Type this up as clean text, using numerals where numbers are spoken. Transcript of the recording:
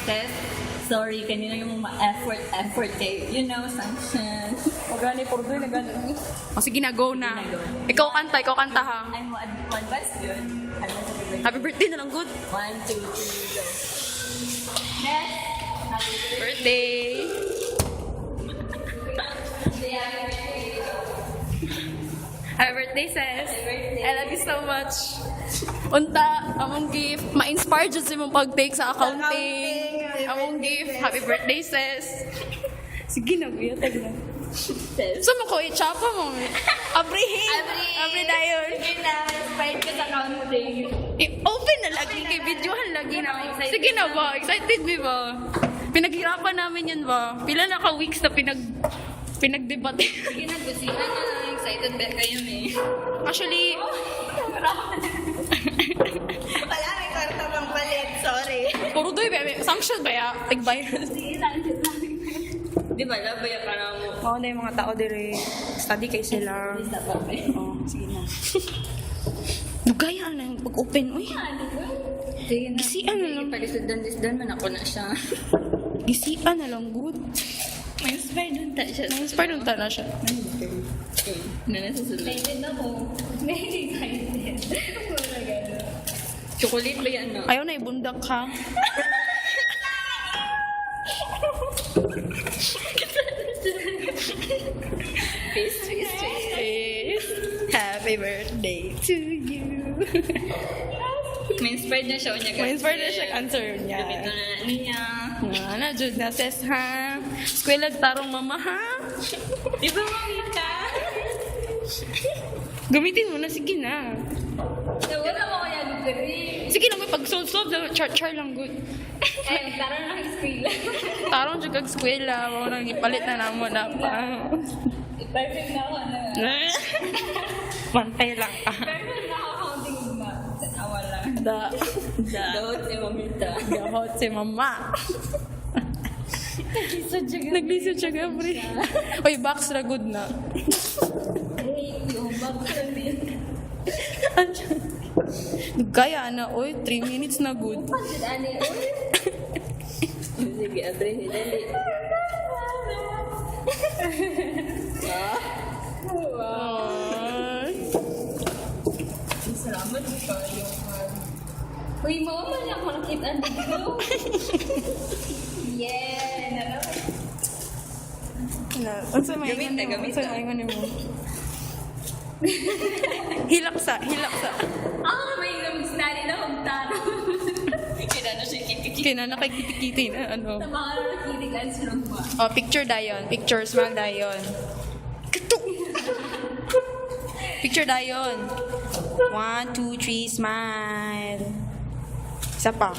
Tess, sorry, kanina yung effort kayo. You know, sanction. Magani, puro doon, nagani. O sige na, go na. Go. Ikaw kanta ha. I'm mo advance yun. Happy birthday na lang, good. 1, 2, 3, go. Next. Happy Birthday. Happy birthday, sis. birthday. I love you so much. Unta, among gift. Ma-inspire dyan sa mong pag-take sa accounting. Among gift. Happy birthday, sis. Sige na, kuya. Tag na. Tess. So, mo ko, i-chapa mo. Abrihin. Abri dayon. Sige na, inspired ka sa counting. I-open na lagi kay videohan lagi na. Sige na ba? Excited ba? Pinaghirapan namin yan ba? Pila na ka-weeks na pinagdebate. Sige na, gusihan na lang. Excited ba kayo eh? Actually, Wala, may karta pang palit. Sorry. puro doy ba? Sanction ba ya? Tig-virus. Sige lang. Di ba, labaya ka na mo. Oo na yung mga tao dire. Study kay sila. Isa pa ba? Oo, sige na. Nagaya na yung pag-open. Uy, Sige na. Gisian na lang. Palisdan man ako na siya. gisian na lang, good. May inspired dun ta siya. Na-inspire nung tana siya. Nanasusunod. Excited ako. Very excited. Chocolate ba yan, no? Ayaw na ibundak ha. Pastries. Happy birthday to you. May inspired na siya. Ma-inspire na siya answer niya. Ito na niya. Na, jud na ses ha. Eskwela tarong mama ha. Di ba mamita? Gamitin mo na, sige na. Wala mo kaya nagkari. Sige na, may pag-solve char lang good. Eh, tara na ang screen. Tarong jud kag eskwela, mo nang ipalit na namo na pa. Perfect na ako na. Pantay lang ka. Perfect na ako counting of math. Tanawa lang. Da. Dawat si mamita. Gahot si mama. Naglisod siya gabri. Oy, box ra good na. Hey, yung bag ko din. Gaya na, oy, 3 minutes na good. Pansit, ani. Sige, abre, dali. Ay. Salamat ka yung Uy, mama niya ako nakita dito. Yeah! Unsa may Gamit na, gamit unsa na. may ingon mo? Hilak sa. May nag-study na kong tano. Kaya na siya kikikik. Kina nakikiti na ano. Sa mga nakikinig sa rumba. Oh, picture dayon. Picture smile dayon. Katuk. Picture dayon. 1, 2, 3, smile. Isa pa.